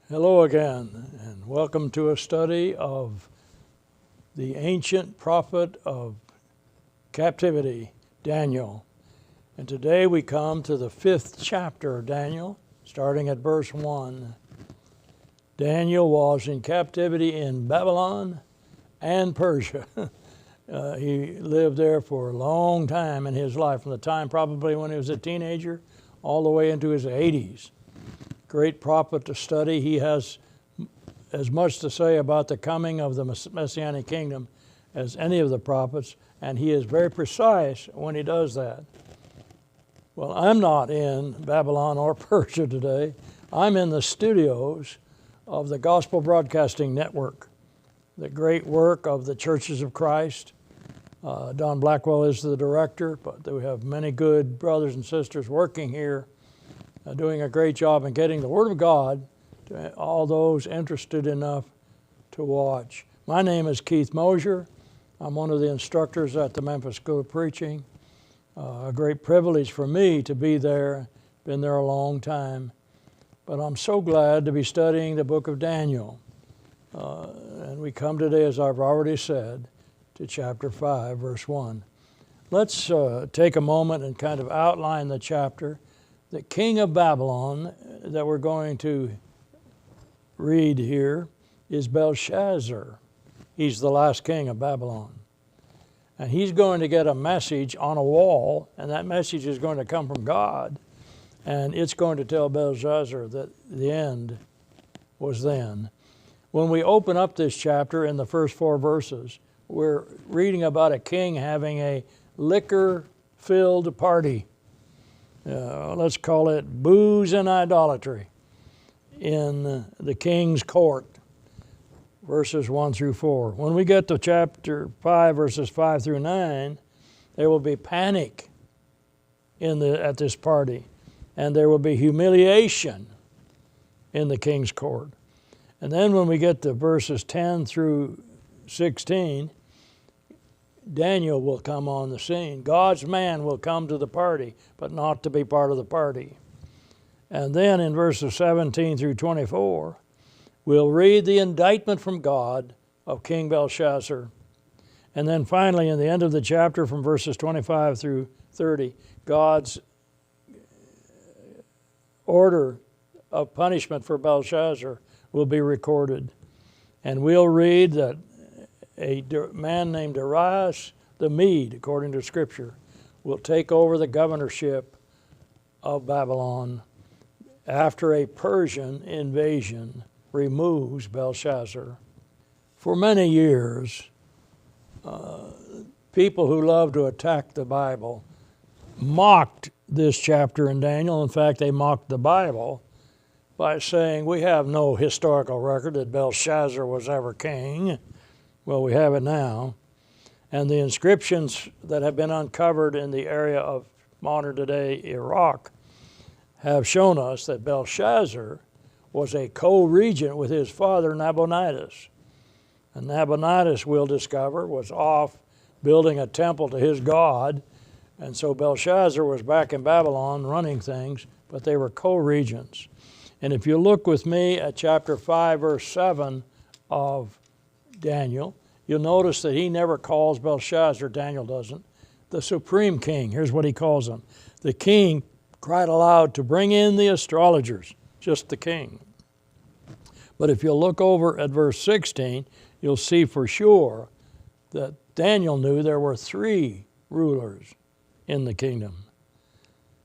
Hello again, and welcome to a study of the ancient prophet of captivity, Daniel. And today we come to the 5th chapter of Daniel, starting at verse 1. Daniel was in captivity in Babylon and Persia. He lived there for a long time in his life, from the time probably when he was a teenager all the way into his 80s. Great prophet to study. He has as much to say about the coming of the Messianic kingdom as any of the prophets, and he is very precise when he does that. Well, I'm not in Babylon or Persia today. I'm in the studios of the Gospel Broadcasting Network, the great work of the Churches of Christ. Don Blackwell is the director, but we have many good brothers and sisters working here, doing a great job in getting the Word of God to all those interested enough to watch. My name is Keith Mosher. I'm one of the instructors at the Memphis School of Preaching. A great privilege for me to be there. Been there a long time. But I'm so glad to be studying the book of Daniel. And we come today, as I've already said, to chapter 5, verse 1. Let's take a moment and kind of outline the chapter. The king of Babylon that we're going to read here is Belshazzar. He's the last king of Babylon. And he's going to get a message on a wall, and that message is going to come from God. And it's going to tell Belshazzar that the end was then. When we open up this chapter in the first 4 verses, we're reading about a king having a liquor-filled party. Let's call it booze and idolatry in the king's court, verses 1 through 4. When we get to chapter 5, verses 5 through 9, there will be panic at this party, and there will be humiliation in the king's court. And then when we get to verses 10 through 16, Daniel will come on the scene. God's man will come to the party, but not to be part of the party. And then in verses 17 through 24, we'll read the indictment from God of King Belshazzar. And then finally, in the end of the chapter, from verses 25 through 30, God's order of punishment for Belshazzar will be recorded. And we'll read that a man named Darius the Mede, according to Scripture, will take over the governorship of Babylon after a Persian invasion removes Belshazzar. For many years, people who love to attack the Bible mocked this chapter in Daniel. In fact, they mocked the Bible by saying, we have no historical record that Belshazzar was ever king. Well, we have it now. And the inscriptions that have been uncovered in the area of modern today Iraq have shown us that Belshazzar was a co-regent with his father Nabonidus. And Nabonidus, we'll discover, was off building a temple to his god. And so Belshazzar was back in Babylon running things, but they were co-regents. And if you look with me at chapter 5, verse 7 of Daniel, you'll notice that he never calls Belshazzar, Daniel doesn't, the supreme king. Here's what he calls him. The king cried aloud to bring in the astrologers, just the king. But if you look over at verse 16, you'll see for sure that Daniel knew there were 3 rulers in the kingdom,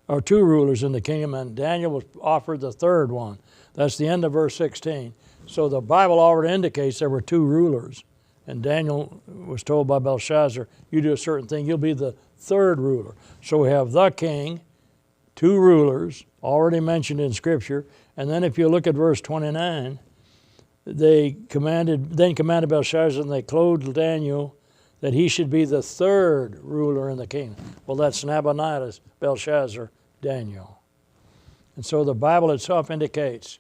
or 2 rulers in the kingdom, and Daniel was offered the 3rd one. That's the end of verse 16. So the Bible already indicates there were 2 rulers. And Daniel was told by Belshazzar, you do a certain thing, you'll be the 3rd ruler. So we have the king, 2 rulers, already mentioned in Scripture. And then if you look at verse 29, then commanded Belshazzar, and they clothed Daniel that he should be the 3rd ruler in the kingdom. Well, that's Nabonidus, Belshazzar, Daniel. And so the Bible itself indicates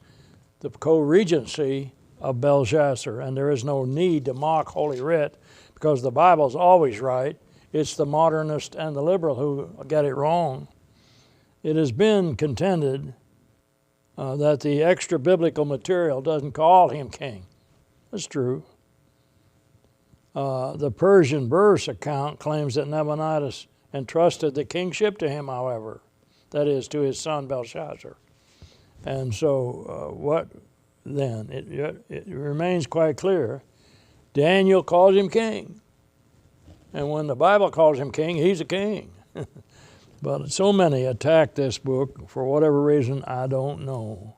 the co-regency of Belshazzar, and there is no need to mock Holy Writ because the Bible's always right. It's the modernist and the liberal who get it wrong. It has been contended that the extra biblical material doesn't call him king. That's true. The Persian verse account claims that Nabonidus entrusted the kingship to him, however, that is, to his son Belshazzar. And so what then? It remains quite clear. Daniel calls him king. And when the Bible calls him king, he's a king. But so many attack this book for whatever reason, I don't know.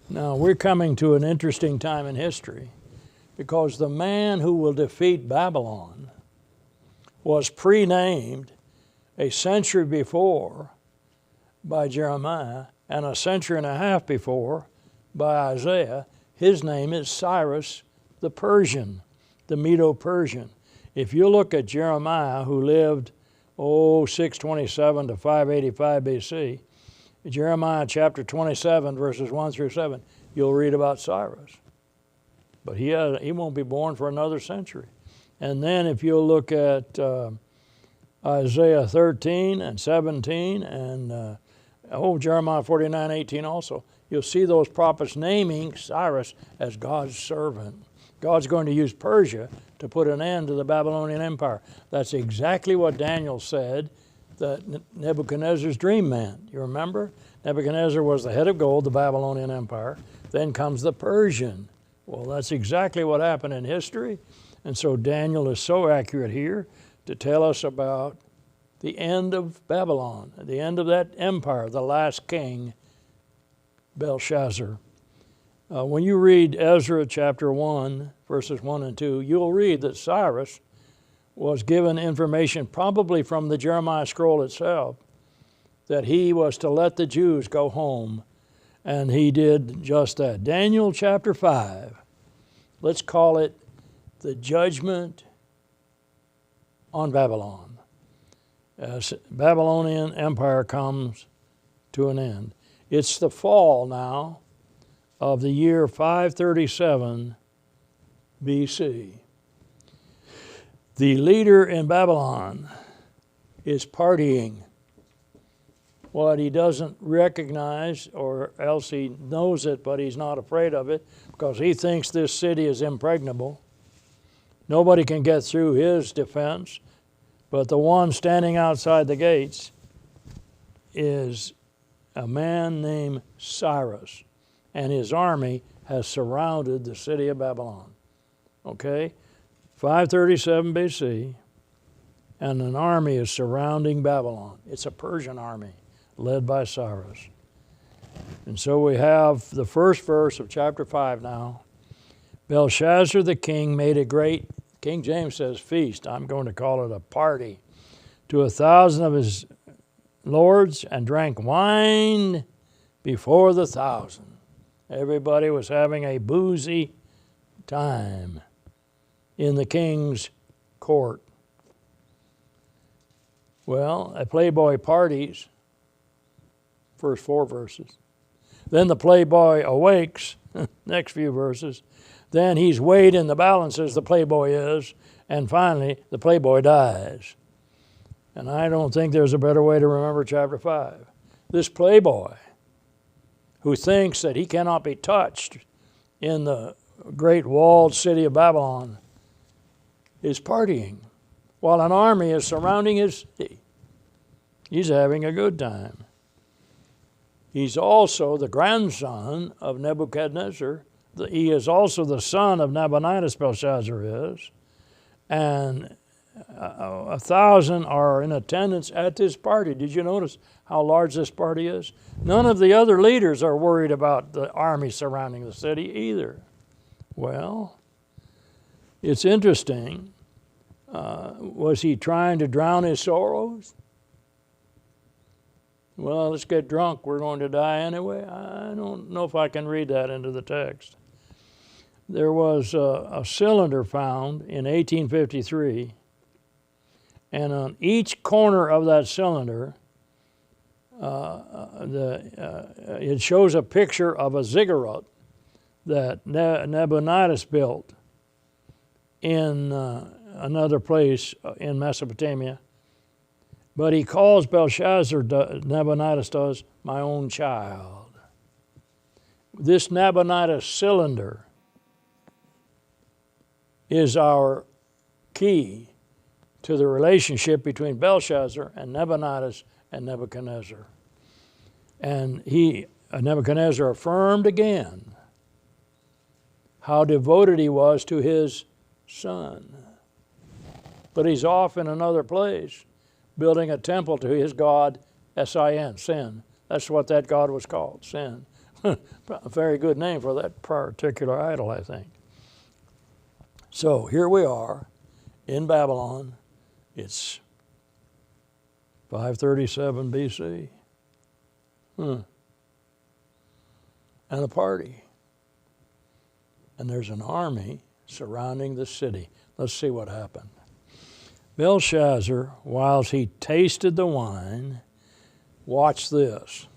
Now, we're coming to an interesting time in history because the man who will defeat Babylon was pre-named a century before by Jeremiah and a century and a half before by Isaiah. His name is Cyrus the Persian, the Medo-Persian. If you look at Jeremiah, who lived 627 to 585 BC, Jeremiah chapter 27, verses 1 through 7, you'll read about Cyrus. But he won't be born for another century. And then if you'll look at Isaiah 13 and 17 and Jeremiah 49, 18 also, you'll see those prophets naming Cyrus as God's servant. God's going to use Persia to put an end to the Babylonian Empire. That's exactly what Daniel said that Nebuchadnezzar's dream meant. You remember? Nebuchadnezzar was the head of gold, the Babylonian Empire. Then comes the Persian. Well, that's exactly what happened in history. And so Daniel is so accurate here to tell us about the end of Babylon, the end of that empire, the last king, Belshazzar. When you read Ezra chapter 1, verses 1 and 2, you'll read that Cyrus was given information probably from the Jeremiah scroll itself that he was to let the Jews go home, and he did just that. Daniel chapter 5, let's call it the judgment on Babylon as Babylonian Empire comes to an end. It's the fall now of the year 537 BC. The leader in Babylon is partying. What he doesn't recognize, or else he knows it, but he's not afraid of it, because he thinks this city is impregnable. Nobody can get through his defense, but the one standing outside the gates is a man named Cyrus, and his army has surrounded the city of Babylon. Okay? 537 BC, and an army is surrounding Babylon. It's a Persian army led by Cyrus. And so we have the first verse of chapter 5 now. Belshazzar the king made a great, King James says feast, I'm going to call it a party, to 1,000 of his lords, and drank wine before the 1,000. Everybody was having a boozy time in the king's court. Well, a playboy parties, first 4 verses. Then the playboy awakes, next few verses. Then he's weighed in the balances, the playboy is, and finally the playboy dies. And I don't think there's a better way to remember chapter 5. This playboy, who thinks that he cannot be touched in the great walled city of Babylon, is partying while an army is surrounding his city. He's having a good time. He's also the grandson of Nebuchadnezzar. He is also the son of Nabonidus, Belshazzar is. And 1,000 are in attendance at this party. Did you notice how large this party is? None of the other leaders are worried about the army surrounding the city either. Well, it's interesting. Was he trying to drown his sorrows? Well, let's get drunk. We're going to die anyway. I don't know if I can read that into the text. There was a cylinder found in 1853, and on each corner of that cylinder, it shows a picture of a ziggurat that Nabonidus built in another place in Mesopotamia. But he calls Belshazzar, Nabonidus does, my own child. This Nabonidus cylinder is our key to the relationship between Belshazzar and Nabonidus and Nebuchadnezzar. And Nebuchadnezzar affirmed again how devoted he was to his son. But he's off in another place, building a temple to his god, S-I-N, sin. That's what that god was called, sin. A very good name for that particular idol, I think. So here we are in Babylon. It's 537 BC. And a party. And there's an army surrounding the city. Let's see what happened. Belshazzar, whilst he tasted the wine, watch this.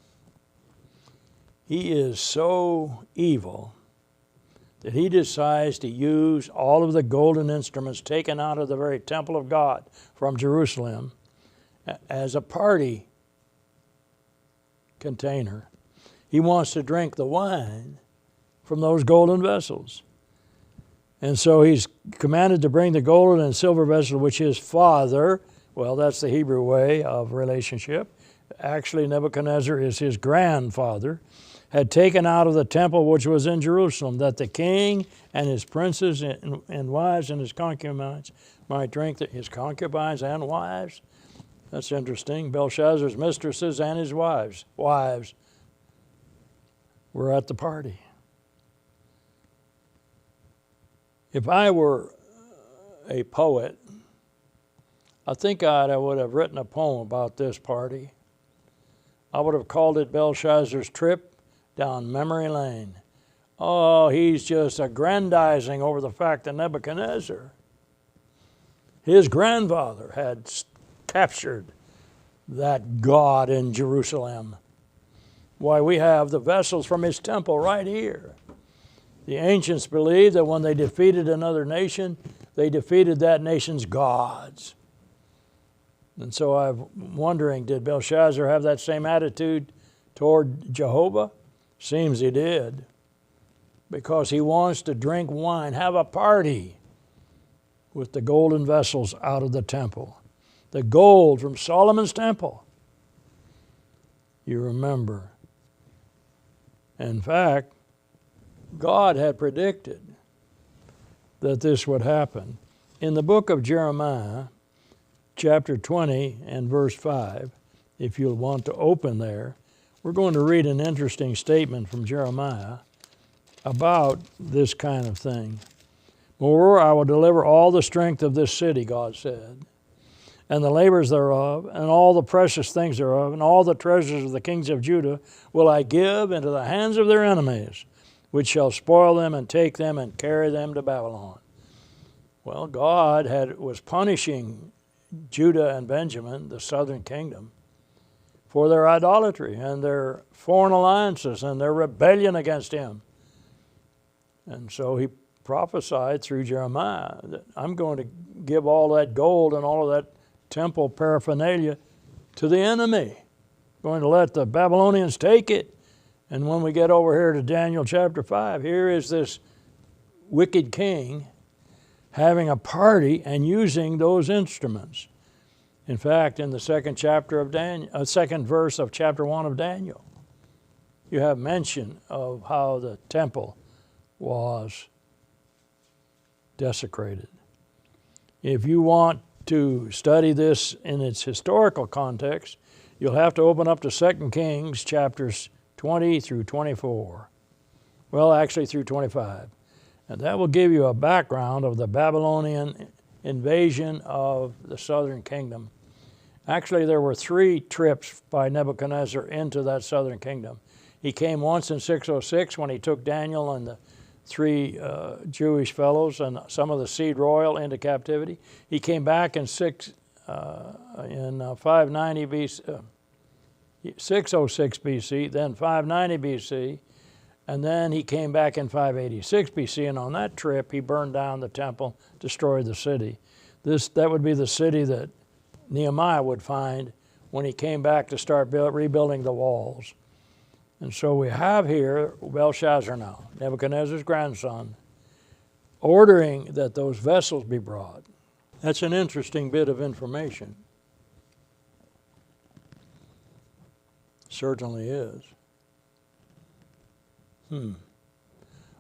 He is so evil that he decides to use all of the golden instruments taken out of the very temple of God from Jerusalem as a party container. He wants to drink the wine from those golden vessels. And so he's commanded to bring the golden and silver vessel, which his father, well, that's the Hebrew way of relationship. Actually, Nebuchadnezzar is his grandfather, had taken out of the temple which was in Jerusalem, that the king and his princes and wives and his concubines might drink, his concubines and wives. That's interesting. Belshazzar's mistresses and his wives were at the party. If I were a poet, I think I would have written a poem about this party. I would have called it Belshazzar's Trip Down Memory Lane. Oh, he's just aggrandizing over the fact that Nebuchadnezzar, his grandfather, had captured that god in Jerusalem. Why, we have the vessels from his temple right here. The ancients believed that when they defeated another nation, they defeated that nation's gods. And so I'm wondering, did Belshazzar have that same attitude toward Jehovah? Seems he did, because he wants to drink wine, have a party with the golden vessels out of the temple. The gold from Solomon's temple. You remember. In fact, God had predicted that this would happen. In the book of Jeremiah, chapter 20 and verse 5, if you'll want to open there, we're going to read an interesting statement from Jeremiah about this kind of thing. Moreover, I will deliver all the strength of this city, God said, and the labors thereof, and all the precious things thereof, and all the treasures of the kings of Judah will I give into the hands of their enemies, which shall spoil them and take them and carry them to Babylon. Well, God was punishing Judah and Benjamin, the southern kingdom, for their idolatry and their foreign alliances and their rebellion against him. And so he prophesied through Jeremiah that I'm going to give all that gold and all of that temple paraphernalia to the enemy. I'm going to let the Babylonians take it. And when we get over here to Daniel chapter 5, here is this wicked king having a party and using those instruments. In fact, in the second verse of chapter 1 of Daniel, you have mention of how the temple was desecrated. If you want to study this in its historical context, you'll have to open up to 2 Kings chapters 20 through 24. Well, actually through 25. And that will give you a background of the Babylonian invasion of the southern kingdom. Actually, there were 3 trips by Nebuchadnezzar into that southern kingdom. He came once in 606 when he took Daniel and the 3 Jewish fellows and some of the seed royal into captivity. He came back in 590 BC, 606 BC, then 590 BC, and then he came back in 586 BC, and on that trip he burned down the temple, destroyed the city. That would be the city that Nehemiah would find when he came back to start rebuilding the walls. And so we have here Belshazzar now, Nebuchadnezzar's grandson, ordering that those vessels be brought. That's an interesting bit of information. Certainly is.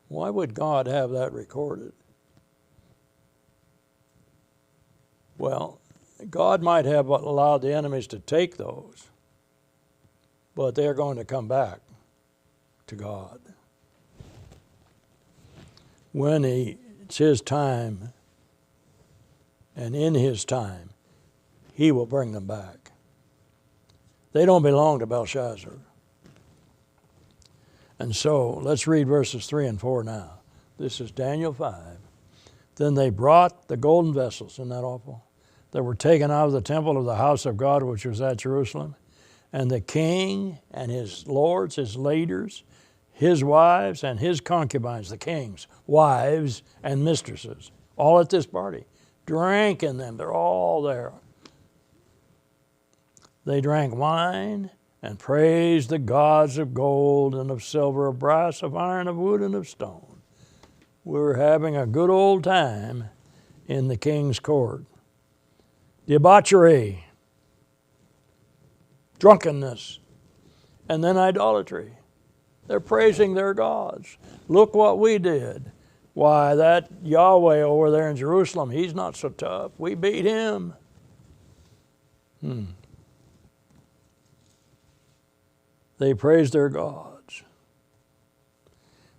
Why would God have that recorded? Well, God might have allowed the enemies to take those, but they're going to come back to God. When it's His time, and in His time, He will bring them back. They don't belong to Belshazzar. And so, let's read verses 3 and 4 now. This is Daniel 5. Then they brought the golden vessels, isn't that awful? That were taken out of the temple of the house of God, which was at Jerusalem. And the king and his lords, his leaders, his wives and his concubines, the king's wives and mistresses, all at this party, drank in them. They're all there. They drank wine and praised the gods of gold and of silver, of brass, of iron, of wood, and of stone. We were having a good old time in the king's court. Debauchery, drunkenness, and then idolatry. They're praising their gods. Look what we did. Why, that Yahweh over there in Jerusalem, He's not so tough. We beat Him. They praised their gods.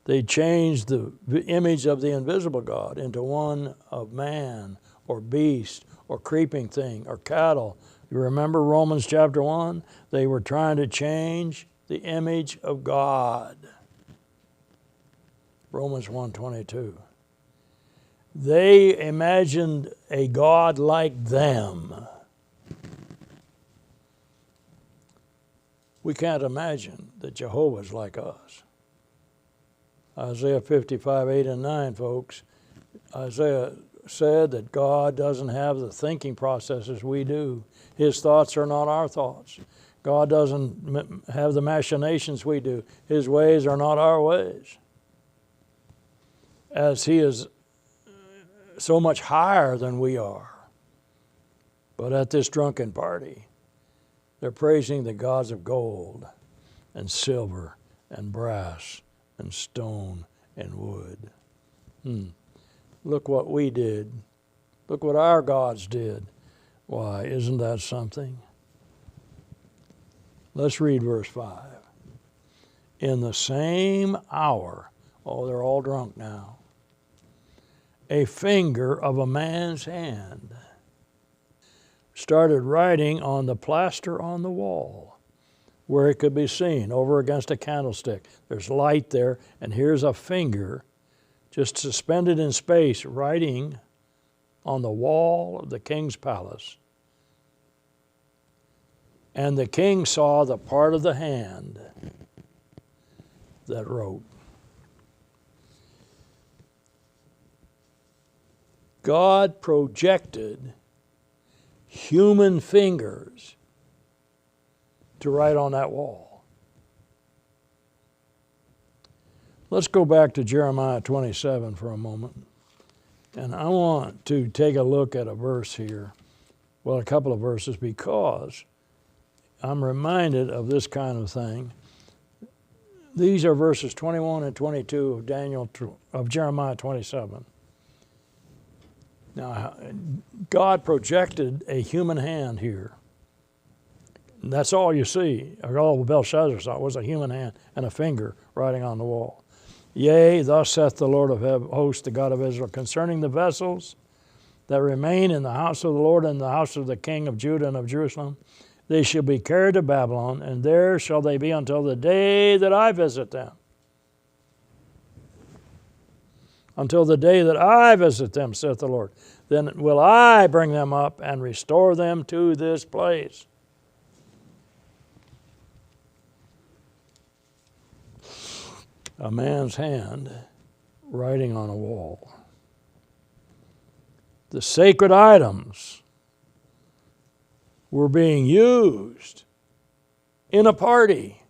They changed the image of the invisible God into one of man or beast or creeping thing or cattle. You remember Romans chapter 1? They were trying to change the image of God. Romans 1:22. They imagined a God like them. We can't imagine that Jehovah's like us. Isaiah 55, 8 and 9, folks. Isaiah said that God doesn't have the thinking processes we do. His thoughts are not our thoughts. God doesn't have the machinations we do. His ways are not our ways. As He is so much higher than we are. But at this drunken party, they're praising the gods of gold and silver and brass and stone and wood. Look what we did. Look what our gods did. Why, isn't that something? Let's read verse 5. In the same hour, they're all drunk now, a finger of a man's hand started writing on the plaster on the wall where it could be seen over against a candlestick. There's light there, and here's a finger just suspended in space writing on the wall of the king's palace. And the king saw the part of the hand that wrote. God projected human fingers to write on that wall. Let's go back to Jeremiah 27 for a moment. And I want to take a look at a verse here. Well, a couple of verses, because I'm reminded of this kind of thing. These are verses 21 and 22 of Jeremiah 27. Now, God projected a human hand here. And that's all you see. All Belshazzar saw was a human hand and a finger writing on the wall. Yea, thus saith the Lord of hosts, the God of Israel, concerning the vessels that remain in the house of the Lord and the house of the king of Judah and of Jerusalem, they shall be carried to Babylon, and there shall they be until the day that I visit them. Until the day that I visit them, saith the Lord. Then will I bring them up and restore them to this place. A man's hand writing on a wall. The sacred items were being used in a party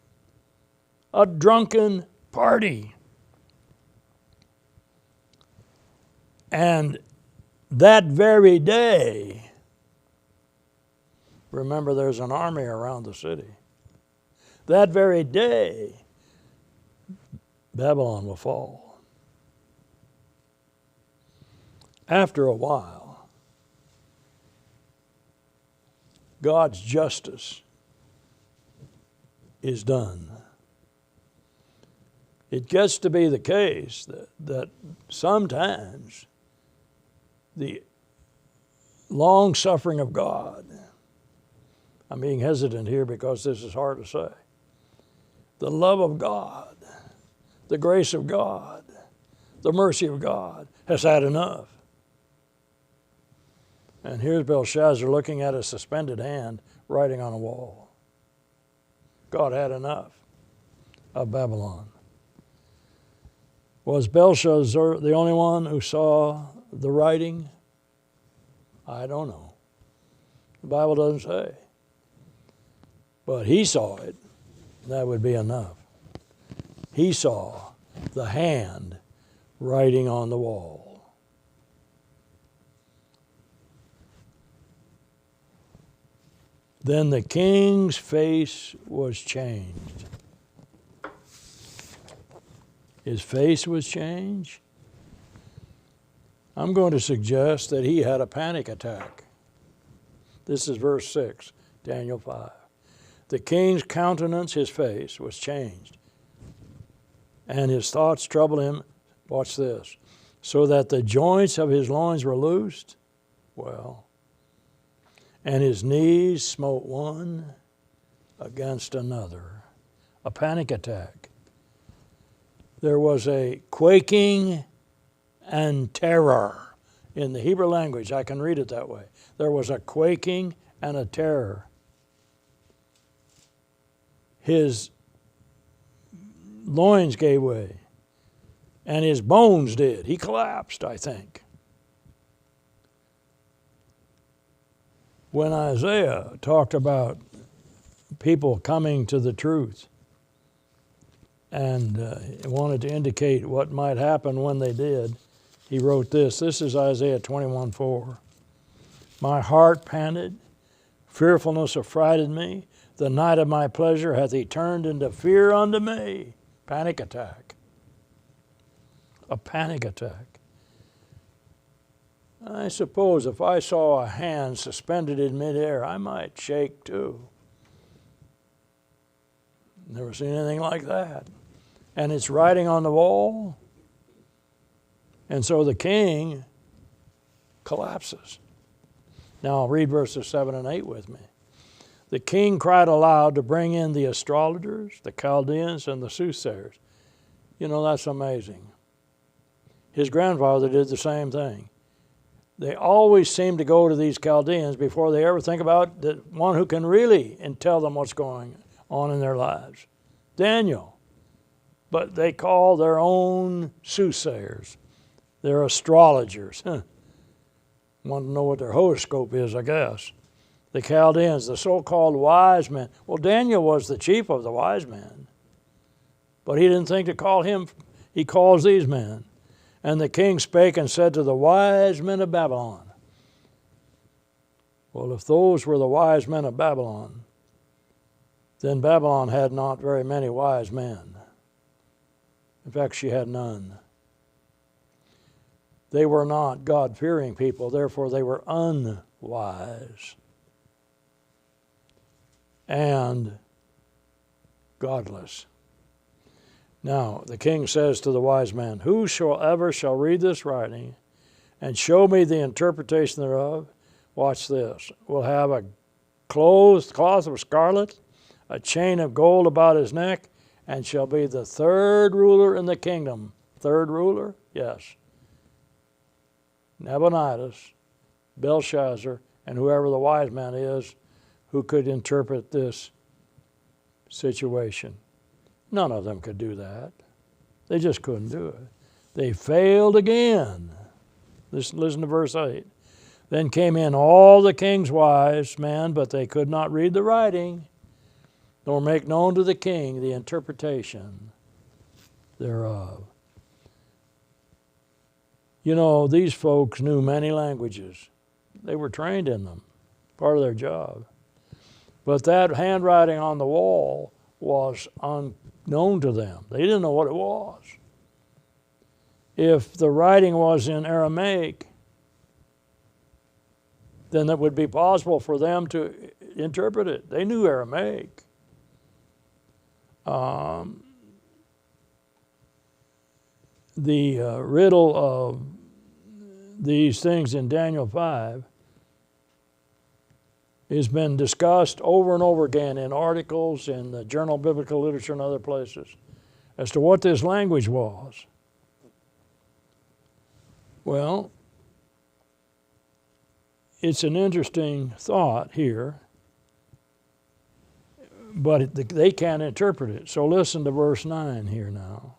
a drunken party. And that very day, remember there's an army around the city. That very day, Babylon will fall. After a while, God's justice is done. It gets to be the case that sometimes the long suffering of God, I'm being hesitant here because this is hard to say, the love of God, the grace of God, the mercy of God has had enough. And here's Belshazzar looking at a suspended hand writing on a wall. God had enough of Babylon. Was Belshazzar the only one who saw the writing? I don't know. The Bible doesn't say. But he saw it. That would be enough. He saw the hand writing on the wall. Then the king's face was changed. His face was changed. I'm going to suggest that he had a panic attack. This is verse 6, Daniel 5. The king's countenance, his face, was changed, and his thoughts troubled him. Watch this. So that the joints of his loins were loosed. Well, and his knees smote one against another. A panic attack. There was a quaking and terror. In the Hebrew language, I can read it that way. There was a quaking and a terror. His loins gave way, and his bones did. He collapsed, I think. When Isaiah talked about people coming to the truth and wanted to indicate what might happen when they did, he wrote this. This is Isaiah 21:4. My heart panted, fearfulness affrighted me. The night of my pleasure hath he turned into fear unto me. Panic attack. A panic attack. I suppose if I saw a hand suspended in midair, I might shake too. Never seen anything like that. And it's writing on the wall. And so the king collapses. Now I'll read verses 7 and 8 with me. The king cried aloud to bring in the astrologers, the Chaldeans, and the soothsayers. You know, that's amazing. His grandfather did the same thing. They always seem to go to these Chaldeans before they ever think about the one who can really tell them what's going on in their lives. Daniel. But they call their own soothsayers. They're astrologers. Want to know what their horoscope is, I guess. The Chaldeans, the so-called wise men. Well, Daniel was the chief of the wise men. But he didn't think to call him. He calls these men. And the king spake and said to the wise men of Babylon. Well, if those were the wise men of Babylon, then Babylon had not very many wise men. In fact, she had none. They were not God-fearing people, therefore they were unwise and godless. Now, the king says to the wise man, whosoever shall read this writing and show me the interpretation thereof, watch this, will have a cloth of scarlet, a chain of gold about his neck, and shall be the third ruler in the kingdom. Third ruler? Yes. Nabonidus, Belshazzar, and whoever the wise man is who could interpret this situation. None of them could do that. They just couldn't do it. They failed again. Listen to verse 8. Then came in all the king's wise men, but they could not read the writing. nor make known to the king the interpretation thereof. You know, these folks knew many languages. They were trained in them, part of their job. But that handwriting on the wall was unknown to them. They didn't know what it was. If the writing was in Aramaic, then it would be possible for them to interpret it. They knew Aramaic. The riddle of these things in Daniel 5 has been discussed over and over again in articles in the Journal of Biblical Literature and other places as to what this language was. Well, it's an interesting thought here, but they can't interpret it. So listen to verse 9 here now.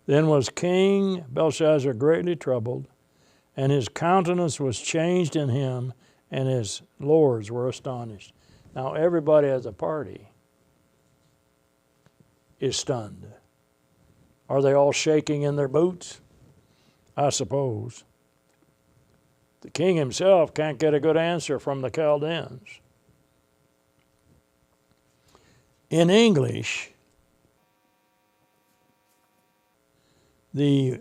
Then was King Belshazzar greatly troubled, and his countenance was changed in him, and his lords were astonished. Now everybody at the party is stunned. Are they all shaking in their boots? I suppose. The king himself can't get a good answer from the Chaldeans. In English, the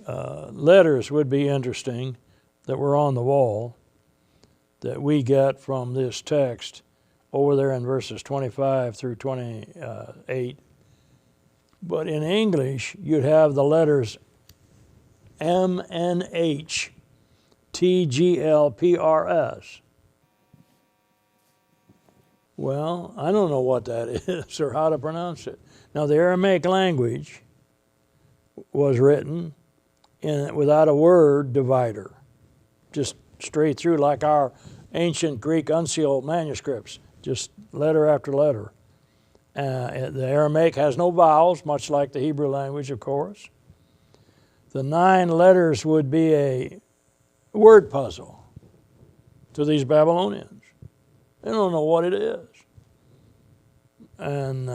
letters would be interesting that were on the wall that we get from this text over there in verses 25 through 28. But in English, you'd have the letters MNH, TGLPRS. Well, I don't know what that is or how to pronounce it. Now, the Aramaic language was written without a word divider, just straight through like our ancient Greek unsealed manuscripts, just letter after letter. The Aramaic has no vowels, much like the Hebrew language, of course. The 9 letters would be a word puzzle to these Babylonians. They don't know what it is. And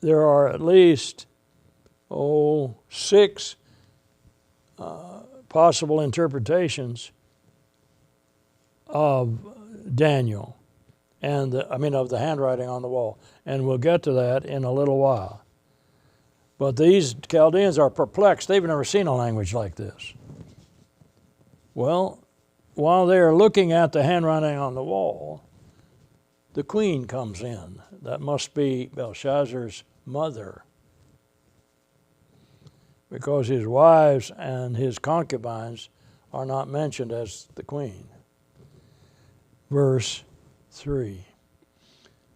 there are at least, 6 possible interpretations of Daniel, and of the handwriting on the wall. And we'll get to that in a little while. But these Chaldeans are perplexed. They've never seen a language like this. Well, while they are looking at the handwriting on the wall, the queen comes in. That must be Belshazzar's mother, because his wives and his concubines are not mentioned as the queen. Verse 3.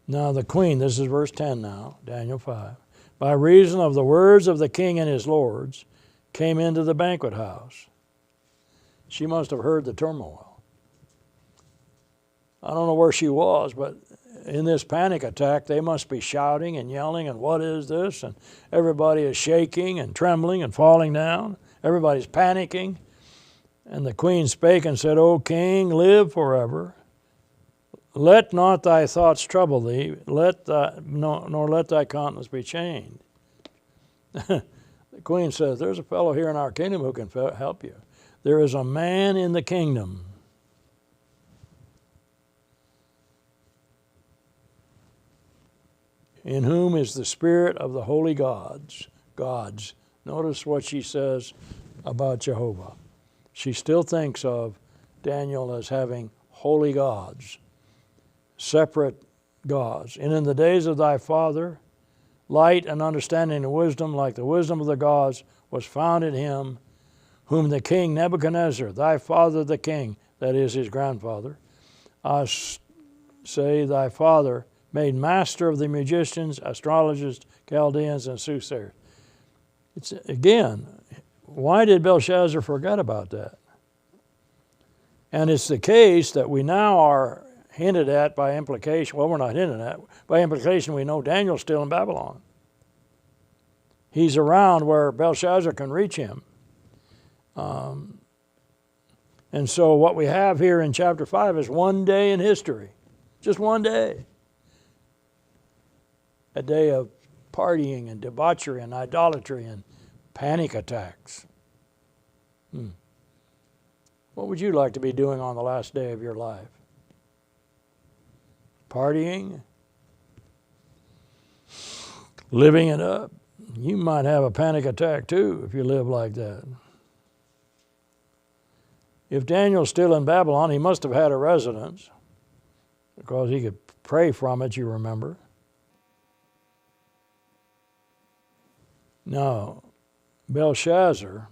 Now the queen, this is verse 10 now, Daniel 5, by reason of the words of the king and his lords, came into the banquet house. She must have heard the turmoil. I don't know where she was, but in this panic attack, they must be shouting and yelling, and what is this? And everybody is shaking and trembling and falling down. Everybody's panicking. And the queen spake and said, O king, live forever. Let not thy thoughts trouble thee, nor let thy countenance be changed. The queen says, there's a fellow here in our kingdom who can help you. There is a man in the kingdom in whom is the spirit of the holy gods. Notice what she says about Jehovah. She still thinks of Daniel as having holy gods, separate gods. And in the days of thy father, light and understanding and wisdom, like the wisdom of the gods, was found in him, whom the king Nebuchadnezzar, thy father the king, that is his grandfather, thy father, made master of the magicians, astrologers, Chaldeans, and soothsayers. Again, why did Belshazzar forget about that? And it's the case that we now are hinted at by implication. Well, we're not hinted at. By implication, we know Daniel's still in Babylon. He's around where Belshazzar can reach him. And so what we have here in chapter 5 is one day in history. Just one day. a day of partying and debauchery and idolatry and panic attacks. What would you like to be doing on the last day of your life? Partying? Living it up? You might have a panic attack too if you live like that. If Daniel's still in Babylon, he must have had a residence because he could pray from it, you remember. Now, Belshazzar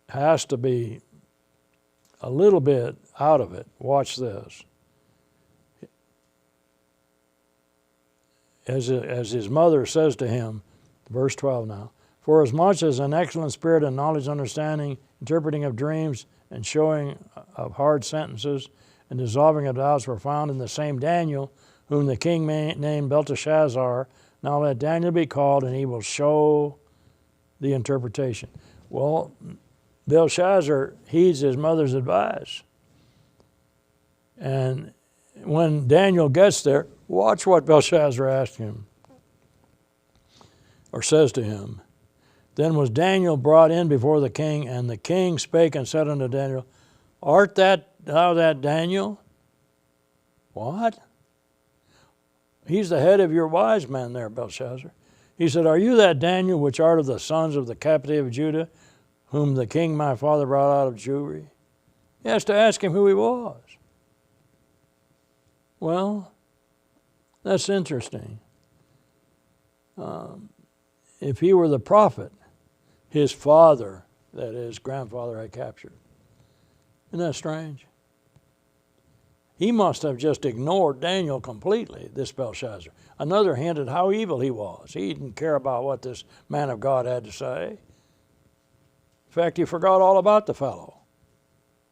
has to be a little bit out of it. Watch this. As his mother says to him, verse 12 now, for as much as an excellent spirit and knowledge, understanding, interpreting of dreams, and showing of hard sentences, and dissolving of doubts were found in the same Daniel, whom the king named Belteshazzar, now let Daniel be called, and he will show the interpretation. Well, Belshazzar heeds his mother's advice. And when Daniel gets there, watch what Belshazzar asks him, or says to him. Then was Daniel brought in before the king, and the king spake and said unto Daniel, art thou that Daniel? What? He's the head of your wise men there, Belshazzar. He said, are you that Daniel which art of the sons of the captivity of Judah, whom the king my father brought out of Jewry? He has to ask him who he was. Well, that's interesting. If he were the prophet, his father, that is, grandfather, had captured. Isn't that strange? He must have just ignored Daniel completely, this Belshazzar. Another hint at how evil he was. He didn't care about what this man of God had to say. In fact, he forgot all about the fellow.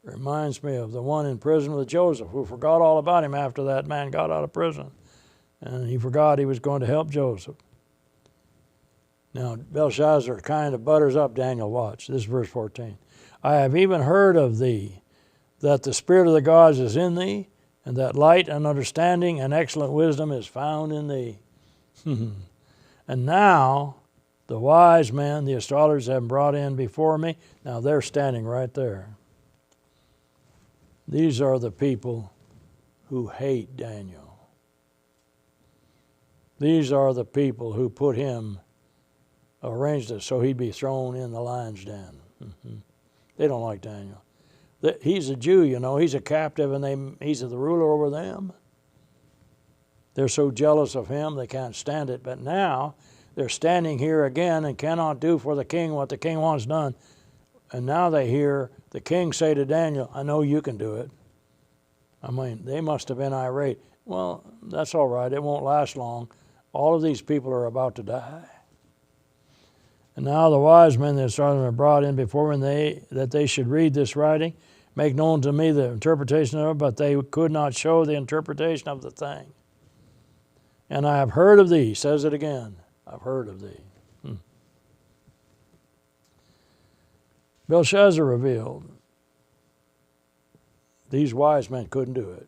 It reminds me of the one in prison with Joseph, who forgot all about him after that man got out of prison. And he forgot he was going to help Joseph. Now, Belshazzar kind of butters up Daniel. Watch, this is verse 14. I have even heard of thee, that the spirit of the gods is in thee, and that light and understanding and excellent wisdom is found in thee. And now, the wise men, the astrologers, have brought in before me. Now, they're standing right there. These are the people who hate Daniel. These are the people who put him, arranged it so he'd be thrown in the lion's den. They don't like Daniel. He's a Jew, you know. He's a captive, and he's the ruler over them. They're so jealous of him, they can't stand it. But now, they're standing here again and cannot do for the king what the king wants done. And now they hear the king say to Daniel, I know you can do it. I mean, they must have been irate. Well, that's all right. It won't last long. All of these people are about to die. And now the wise men that started are brought in before me, that they should read this writing, make known to me the interpretation of it, but they could not show the interpretation of the thing. And I have heard of thee, says it again, I've heard of thee. Belshazzar revealed, these wise men couldn't do it.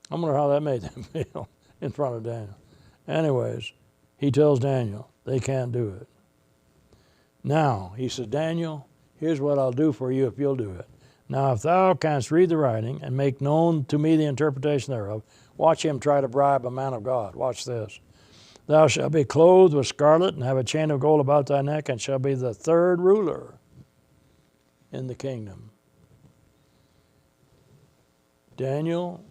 I wonder how that made them feel in front of Daniel. Anyways, he tells Daniel, they can't do it. Now, he said, Daniel, here's what I'll do for you if you'll do it. Now, if thou canst read the writing and make known to me the interpretation thereof, watch him try to bribe a man of God. Watch this. Thou shalt be clothed with scarlet and have a chain of gold about thy neck, and shall be the third ruler in the kingdom. Daniel,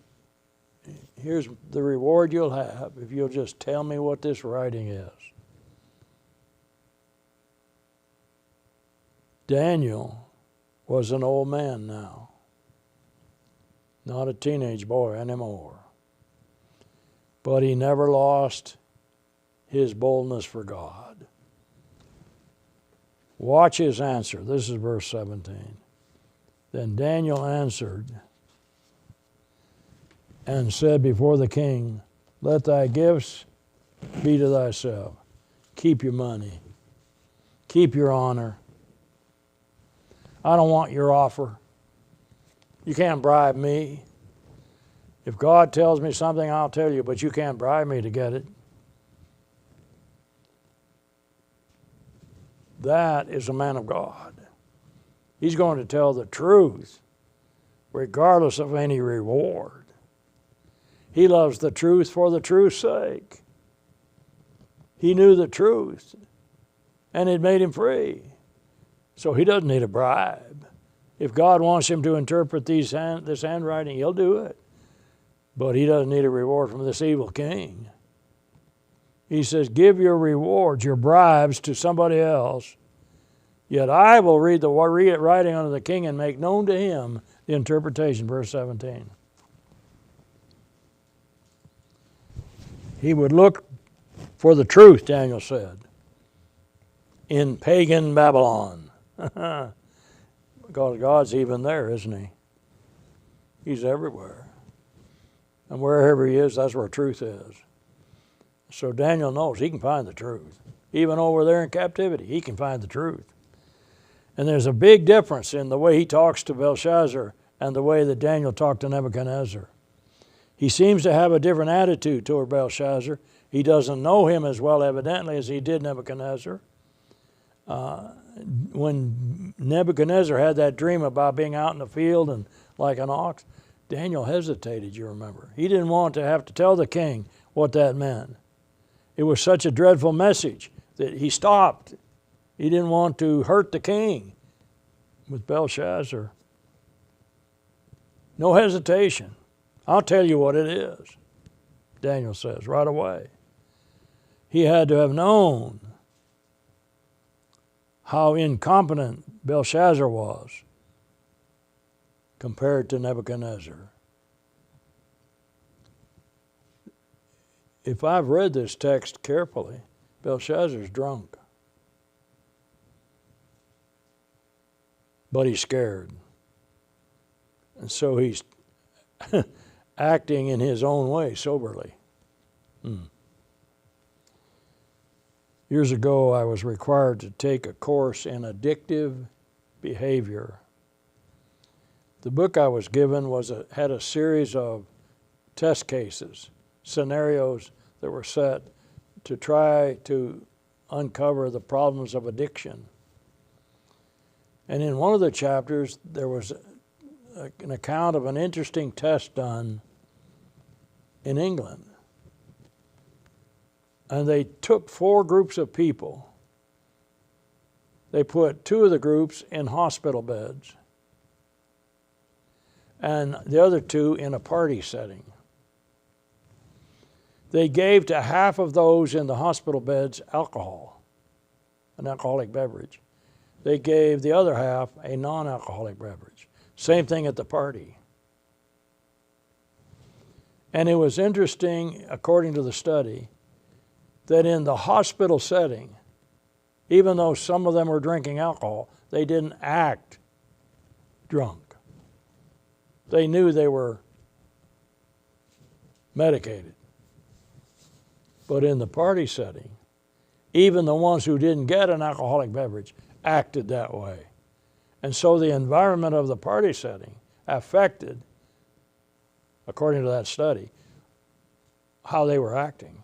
here's the reward you'll have if you'll just tell me what this writing is. Daniel was an old man now, not a teenage boy anymore. But he never lost his boldness for God. Watch his answer. This is verse 17. Then Daniel answered and said before the king, let thy gifts be to thyself. Keep your money. Keep your honor. I don't want your offer. You can't bribe me. If God tells me something, I'll tell you, but you can't bribe me to get it. That is a man of God. He's going to tell the truth, regardless of any reward. He loves the truth for the truth's sake. He knew the truth, and it made him free. So he doesn't need a bribe. If God wants him to interpret this handwriting, he'll do it. But he doesn't need a reward from this evil king. He says, give your rewards, your bribes to somebody else. Yet I will read the writing unto the king and make known to him the interpretation, verse 17. He would look for the truth, Daniel said, in pagan Babylon. Because God's even there, isn't he? He's everywhere. And wherever he is, that's where truth is. So Daniel knows he can find the truth. Even over there in captivity, he can find the truth. And there's a big difference in the way he talks to Belshazzar and the way that Daniel talked to Nebuchadnezzar. He seems to have a different attitude toward Belshazzar. He doesn't know him as well, evidently, as he did Nebuchadnezzar. When Nebuchadnezzar had that dream about being out in the field and like an ox, Daniel hesitated, you remember. He didn't want to have to tell the king what that meant. It was such a dreadful message that he stopped. He didn't want to hurt the king with Belshazzar. No hesitation. I'll tell you what it is, Daniel says right away. He had to have known how incompetent Belshazzar was compared to Nebuchadnezzar. If I've read this text carefully, Belshazzar's drunk. But he's scared. And so he's acting in his own way, soberly. Years ago, I was required to take a course in addictive behavior. The book I was given had a series of test cases, scenarios that were set to try to uncover the problems of addiction. And in one of the chapters, there was an account of an interesting test done in England. And they took 4 groups of people. They put 2 of the groups in hospital beds and the other 2 in a party setting. They gave to half of those in the hospital beds alcohol, an alcoholic beverage. They gave the other half a non-alcoholic beverage. Same thing at the party. And it was interesting, according to the study, that in the hospital setting, even though some of them were drinking alcohol, they didn't act drunk. They knew they were medicated. But in the party setting, even the ones who didn't get an alcoholic beverage acted that way. And so the environment of the party setting affected, according to that study, how they were acting.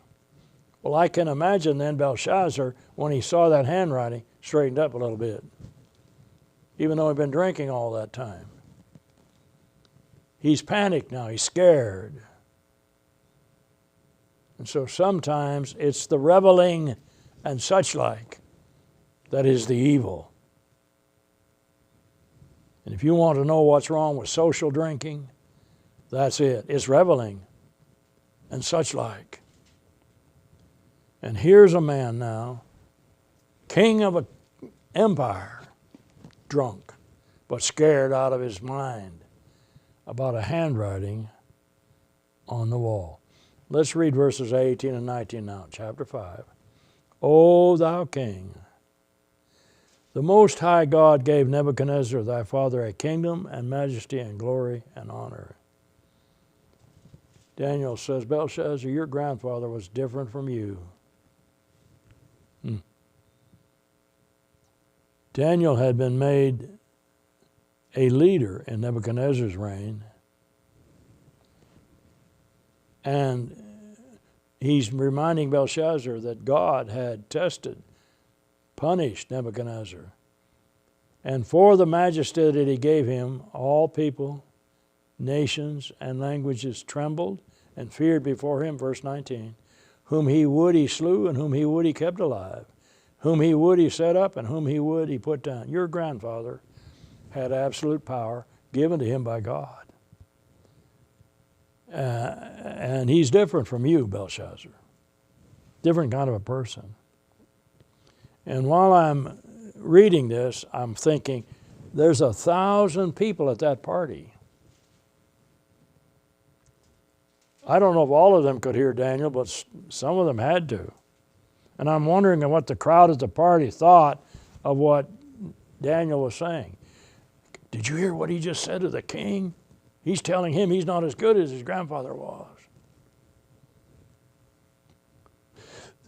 Well, I can imagine then Belshazzar, when he saw that handwriting, straightened up a little bit, even though he'd been drinking all that time. He's panicked now, he's scared. And so sometimes it's the reveling and such like that is the evil. And if you want to know what's wrong with social drinking, that's it. It's reveling and such like. And here's a man now, king of an empire, drunk, but scared out of his mind about a handwriting on the wall. Let's read verses 18 and 19 now, chapter 5. O thou king, the Most High God gave Nebuchadnezzar thy father a kingdom and majesty and glory and honor. Daniel says, Belshazzar, your grandfather was different from you. Daniel had been made a leader in Nebuchadnezzar's reign. And he's reminding Belshazzar that God had tested, punished Nebuchadnezzar. And for the majesty that he gave him, all people, nations, and languages trembled and feared before him, verse 19. Whom he would he slew, and whom he would he kept alive. Whom he would he set up, and whom he would he put down. Your grandfather had absolute power given to him by God. And he's different from you, Belshazzar. Different kind of a person. And while I'm reading this, I'm thinking, there's 1,000 people at that party. I don't know if all of them could hear Daniel, but some of them had to. And I'm wondering what the crowd at the party thought of what Daniel was saying. Did you hear what he just said to the king? He's telling him he's not as good as his grandfather was.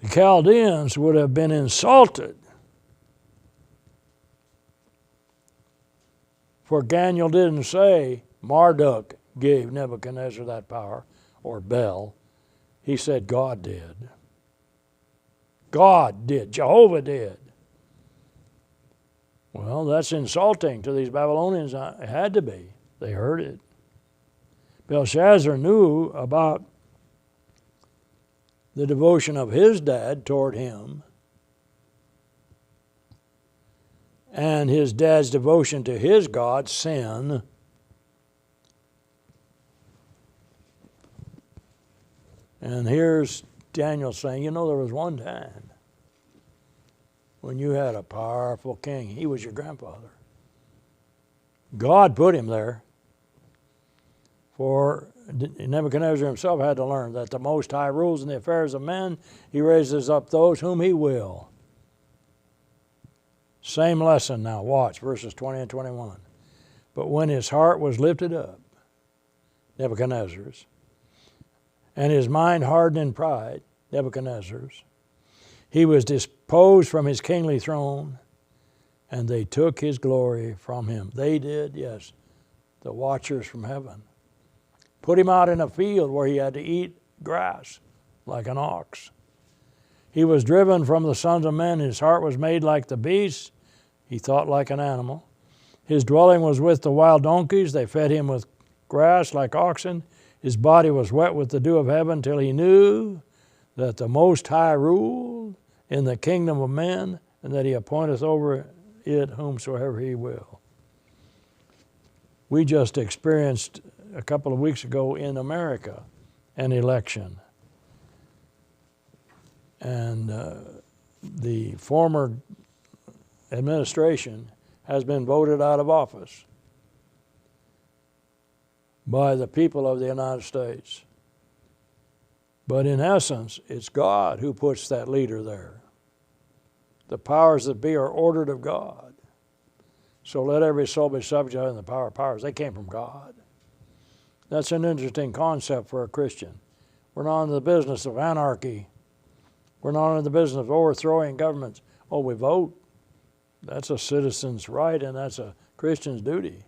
The Chaldeans would have been insulted, for Daniel didn't say Marduk gave Nebuchadnezzar that power, or Bel. He said God did. God did. Jehovah did. Well, that's insulting to these Babylonians. It had to be. They heard it. Belshazzar knew about the devotion of his dad toward him and his dad's devotion to his god, sin. And here's Daniel saying, you know, there was one time when you had a powerful king. He was your grandfather. God put him there. For Nebuchadnezzar himself had to learn that the Most High rules in the affairs of men. He raises up those whom he will. Same lesson now. Watch verses 20 and 21. But when his heart was lifted up, Nebuchadnezzar's, and his mind hardened in pride, Nebuchadnezzar's, he was disposed from his kingly throne, and they took his glory from him. They did, yes, the watchers from heaven. Put him out in a field where he had to eat grass like an ox. He was driven from the sons of men. His heart was made like the beasts. He thought like an animal. His dwelling was with the wild donkeys. They fed him with grass like oxen. His body was wet with the dew of heaven till he knew that the Most High ruled in the kingdom of men, and that he appointeth over it whomsoever he will. We just experienced a couple of weeks ago in America an election. And the former administration has been voted out of office by the people of the United States. But in essence, it's God who puts that leader there. The powers that be are ordered of God. So let every soul be subject to the power of powers. They came from God. That's an interesting concept for a Christian. We're not in the business of anarchy. We're not in the business of overthrowing governments. Oh, we vote. That's a citizen's right, and that's a Christian's duty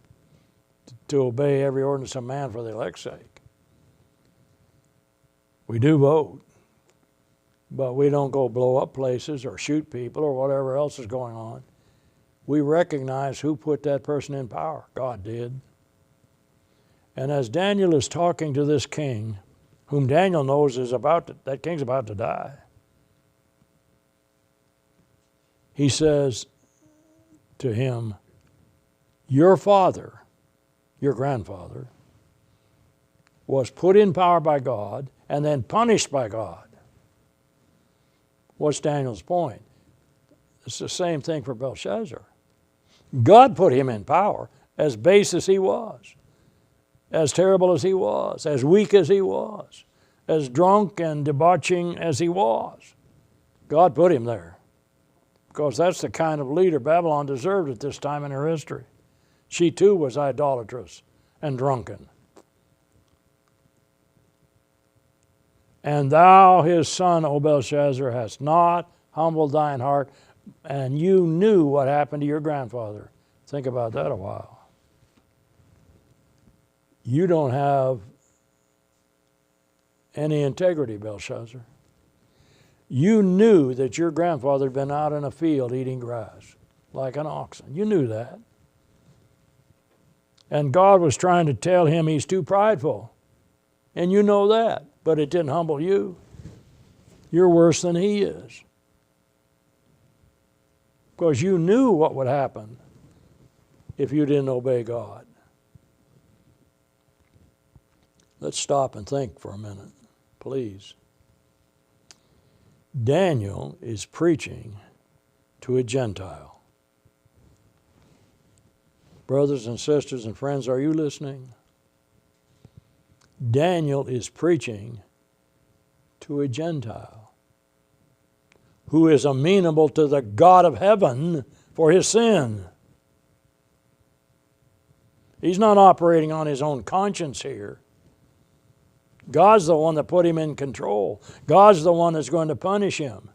to obey every ordinance of man for the elect's sake. We do vote, but we don't go blow up places or shoot people or whatever else is going on. We recognize who put that person in power. God did. And as Daniel is talking to this king, whom Daniel knows that king's about to die, he says to him, your father, your grandfather, was put in power by God and then punished by God. What's Daniel's point? It's the same thing for Belshazzar. God put him in power, as base as he was, as terrible as he was, as weak as he was, as drunk and debauching as he was. God put him there, because that's the kind of leader Babylon deserved at this time in her history. She too was idolatrous and drunken. And thou, his son, O Belshazzar, hast not humbled thine heart, and you knew what happened to your grandfather. Think about that a while. You don't have any integrity, Belshazzar. You knew that your grandfather had been out in a field eating grass like an oxen. You knew that. And God was trying to tell him he's too prideful. And you know that, but it didn't humble you. You're worse than he is. Because you knew what would happen if you didn't obey God. Let's stop and think for a minute, please. Daniel is preaching to a Gentile. Brothers and sisters and friends, are you listening? Daniel is preaching to a Gentile who is amenable to the God of heaven for his sin. He's not operating on his own conscience here. God's the one that put him in control. God's the one that's going to punish him.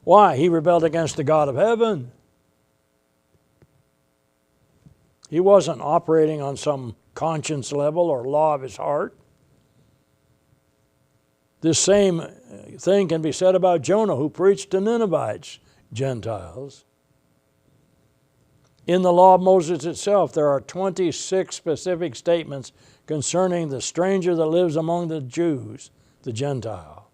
Why? He rebelled against the God of heaven. He wasn't operating on some conscience level or law of his heart. This same thing can be said about Jonah, who preached to Ninevites, Gentiles. In the law of Moses itself, there are 26 specific statements concerning the stranger that lives among the Jews, the Gentile.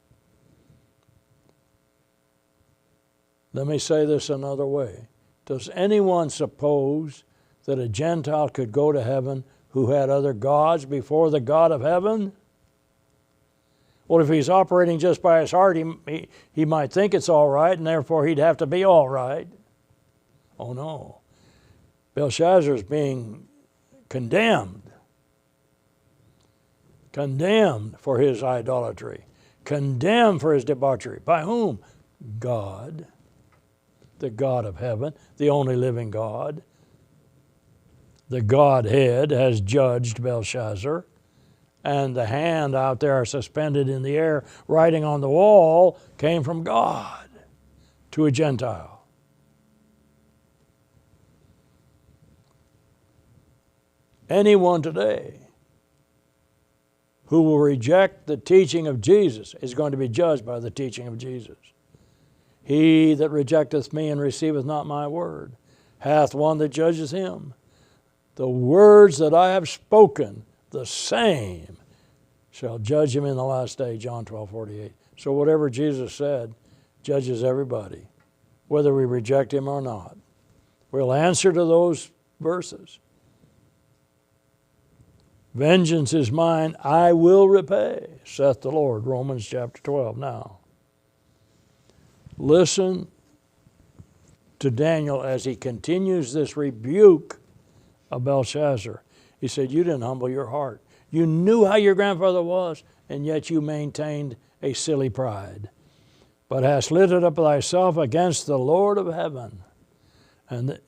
Let me say this another way. Does anyone suppose that a Gentile could go to heaven who had other gods before the God of heaven? Well, if he's operating just by his heart, he might think it's all right, and therefore he'd have to be all right. Oh no. Belshazzar is being condemned. Condemned for his idolatry. Condemned for his debauchery. By whom? God, the God of heaven, the only living God. The Godhead has judged Belshazzar, and the hand out there suspended in the air, writing on the wall, came from God to a Gentile. Anyone today who will reject the teaching of Jesus is going to be judged by the teaching of Jesus. He that rejecteth me and receiveth not my word hath one that judges him. The words that I have spoken, the same shall judge him in the last day, John 12:48. So whatever Jesus said judges everybody, whether we reject him or not. We'll answer to those verses. Vengeance is mine, I will repay, saith the Lord, Romans chapter 12. Now, listen to Daniel as he continues this rebuke of Belshazzar. He said, you didn't humble your heart. You knew how your grandfather was, and yet you maintained a silly pride. But hast lifted up thyself against the Lord of heaven. And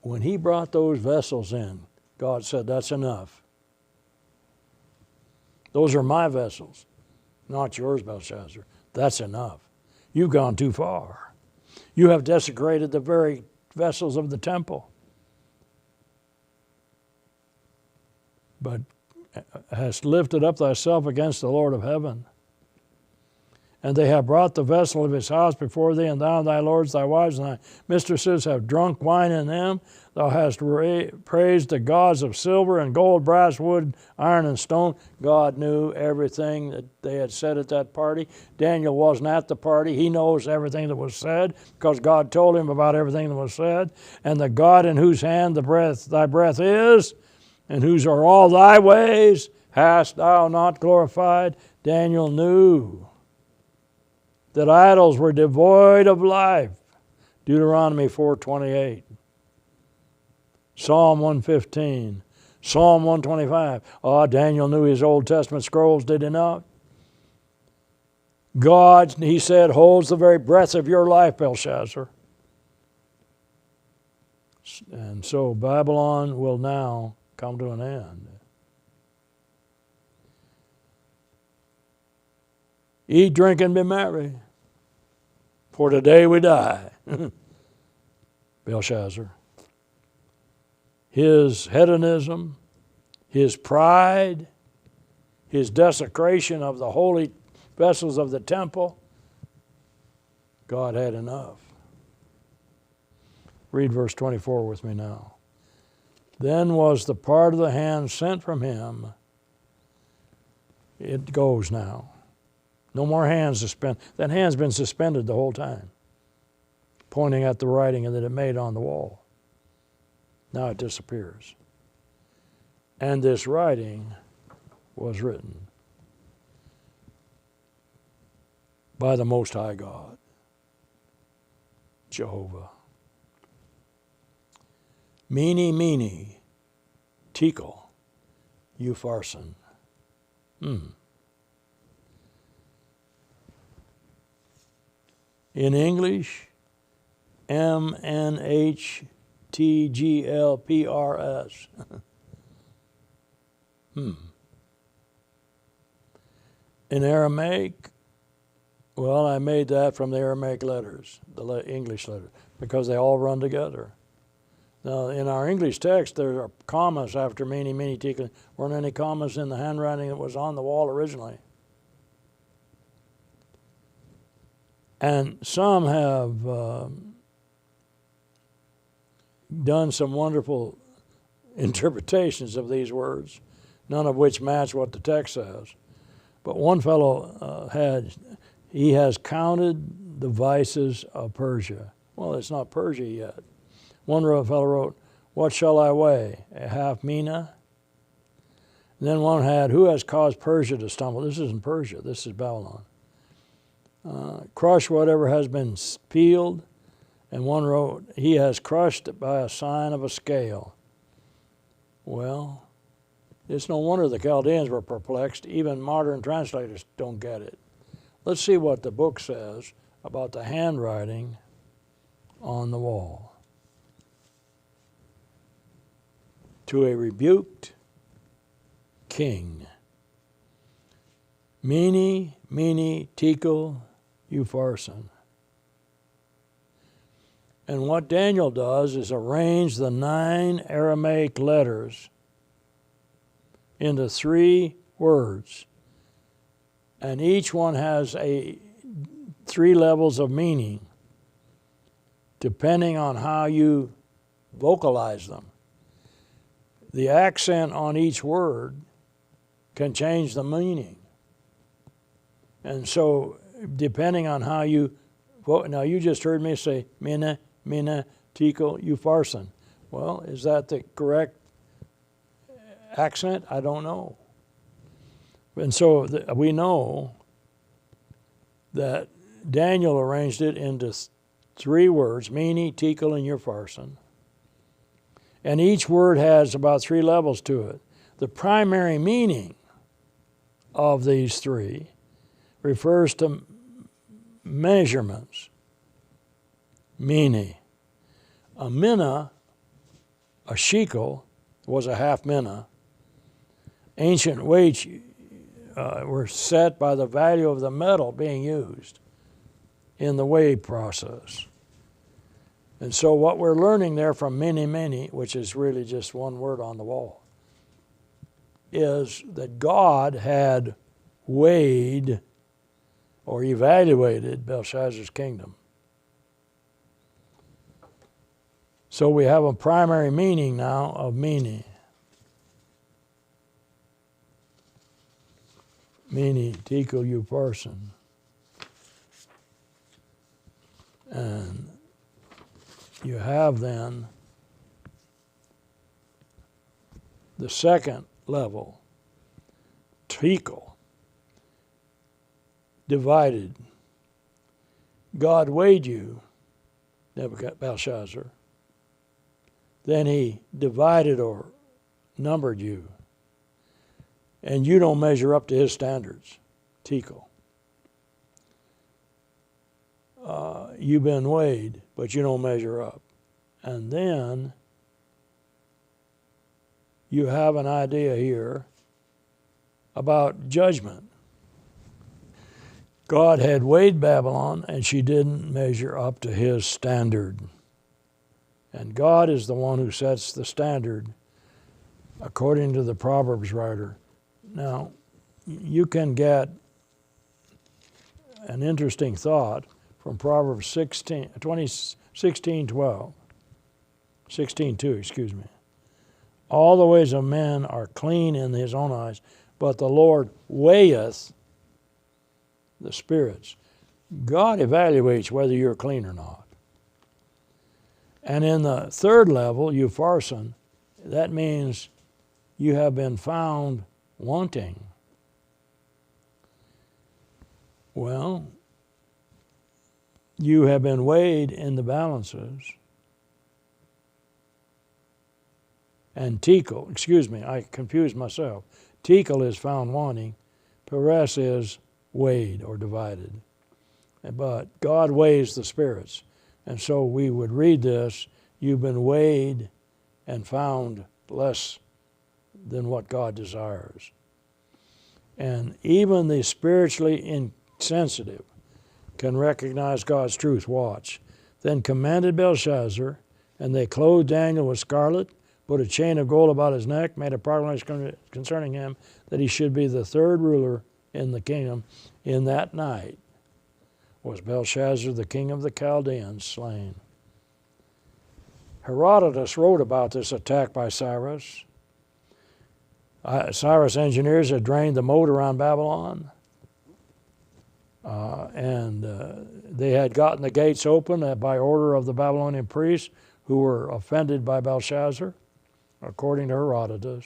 when he brought those vessels in, God said, that's enough. Those are my vessels, not yours, Belshazzar. That's enough. You've gone too far. You have desecrated the very vessels of the temple. But hast lifted up thyself against the Lord of heaven. And they have brought the vessel of his house before thee, and thou and thy lords, thy wives, and thy mistresses have drunk wine in them. Thou hast praised the gods of silver and gold, brass, wood, iron, and stone. God knew everything that they had said at that party. Daniel wasn't at the party. He knows everything that was said because God told him about everything that was said. And the God in whose hand thy breath is, and whose are all thy ways, hast thou not glorified? Daniel knew that idols were devoid of life. Deuteronomy 4:28. Psalm 115. Psalm 125. Daniel knew his Old Testament scrolls, did he not? God, he said, holds the very breath of your life, Belshazzar. And so Babylon will now come to an end. Eat, drink, and be merry, for today we die. Belshazzar. His hedonism, his pride, his desecration of the holy vessels of the temple, God had enough. Read verse 24 with me now. Then was the part of the hand sent from him. It goes now. No more hands suspended. That hand's been suspended the whole time, pointing at the writing that it made on the wall. Now it disappears. And this writing was written by the Most High God, Jehovah. Mene, mene, tekel, upharsin. In English, MNHTGLPRS. In Aramaic, well, I made that from the Aramaic letters, the English letters, because they all run together. Now, in our English text, there are commas after mene, mene, tekel. Weren't any commas in the handwriting that was on the wall originally. And some have done some wonderful interpretations of these words, none of which match what the text says. But one fellow he has counted the vices of Persia. Well, it's not Persia yet. One fellow wrote, what shall I weigh? A half mina? And then one had, who has caused Persia to stumble? This isn't Persia, this is Babylon. Crush whatever has been peeled. And one wrote, he has crushed it by a sign of a scale. Well, it's no wonder the Chaldeans were perplexed. Even modern translators don't get it. Let's see what the book says about the handwriting on the wall. To a rebuked king. Mene, mene, tekel, upharsin. And what Daniel does is arrange the 9 Aramaic letters into 3 words. And each one has 3 levels of meaning, depending on how you vocalize them. The accent on each word can change the meaning. And so, depending on how you vote, now you just heard me say, mene, mene, tekel, upharsin. Well, is that the correct accent? I don't know. And so we know that Daniel arranged it into 3 words, mene, tekel, and upharsin. And each word has about 3 levels to it. The primary meaning of these 3 refers to measurements. Mene. A mina, a shekel, was a half mina. Ancient weights were set by the value of the metal being used in the weigh process. And so what we're learning there from mene, mene, which is really just one word on the wall, is that God had weighed or evaluated Belshazzar's kingdom. So we have a primary meaning now of mene. Mene, tekel, upharsin. And you have then the second level, tekel, divided. God weighed you, Belshazzar. Then he divided or numbered you. And you don't measure up to his standards, tekel. You've been weighed, but you don't measure up. And then you have an idea here about judgment. God had weighed Babylon, and she didn't measure up to his standard. And God is the one who sets the standard, according to the Proverbs writer. Now, you can get an interesting thought from Proverbs 16:2, excuse me. All the ways of men are clean in his own eyes, but the Lord weigheth the spirits. God evaluates whether you're clean or not. And in the third level, eupharsin, that means you have been found wanting. Well, you have been weighed in the balances. And tekel, excuse me, I confused myself. Tekel is found wanting. Peres is weighed or divided. But God weighs the spirits. And so we would read this, you've been weighed and found less than what God desires. And even the spiritually insensitive can recognize God's truth. Watch. Then commanded Belshazzar, and they clothed Daniel with scarlet, put a chain of gold about his neck, made a proclamation concerning him that he should be the third ruler in the kingdom. In that night was Belshazzar, the king of the Chaldeans, slain. Herodotus wrote about this attack by Cyrus. Cyrus' engineers had drained the moat around Babylon, and they had gotten the gates open by order of the Babylonian priests who were offended by Belshazzar, according to Herodotus.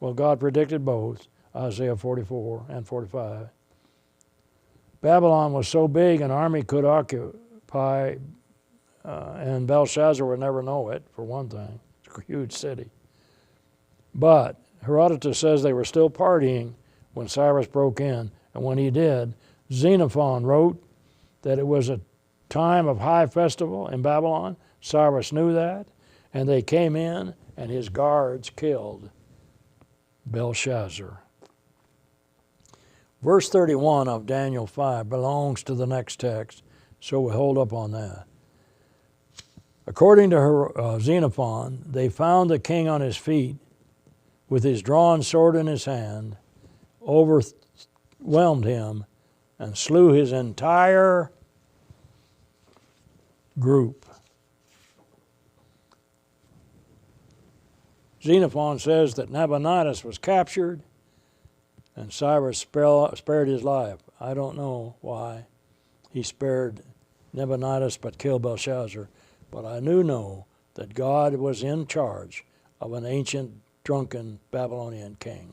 Well, God predicted both, Isaiah 44 and 45. Babylon was so big an army could occupy, and Belshazzar would never know it, for one thing. It's a huge city. But Herodotus says they were still partying when Cyrus broke in, and when he did, Xenophon wrote that it was a time of high festival in Babylon. Cyrus knew that, and they came in, and his guards killed Belshazzar. Verse 31 of Daniel 5 belongs to the next text, so we hold up on that. According to Xenophon, they found the king on his feet with his drawn sword in his hand, overwhelmed him, and slew his entire group. Xenophon says that Nabonidus was captured and Cyrus spared his life. I don't know why he spared Nabonidus but killed Belshazzar, but I do know that God was in charge of an ancient, drunken Babylonian king.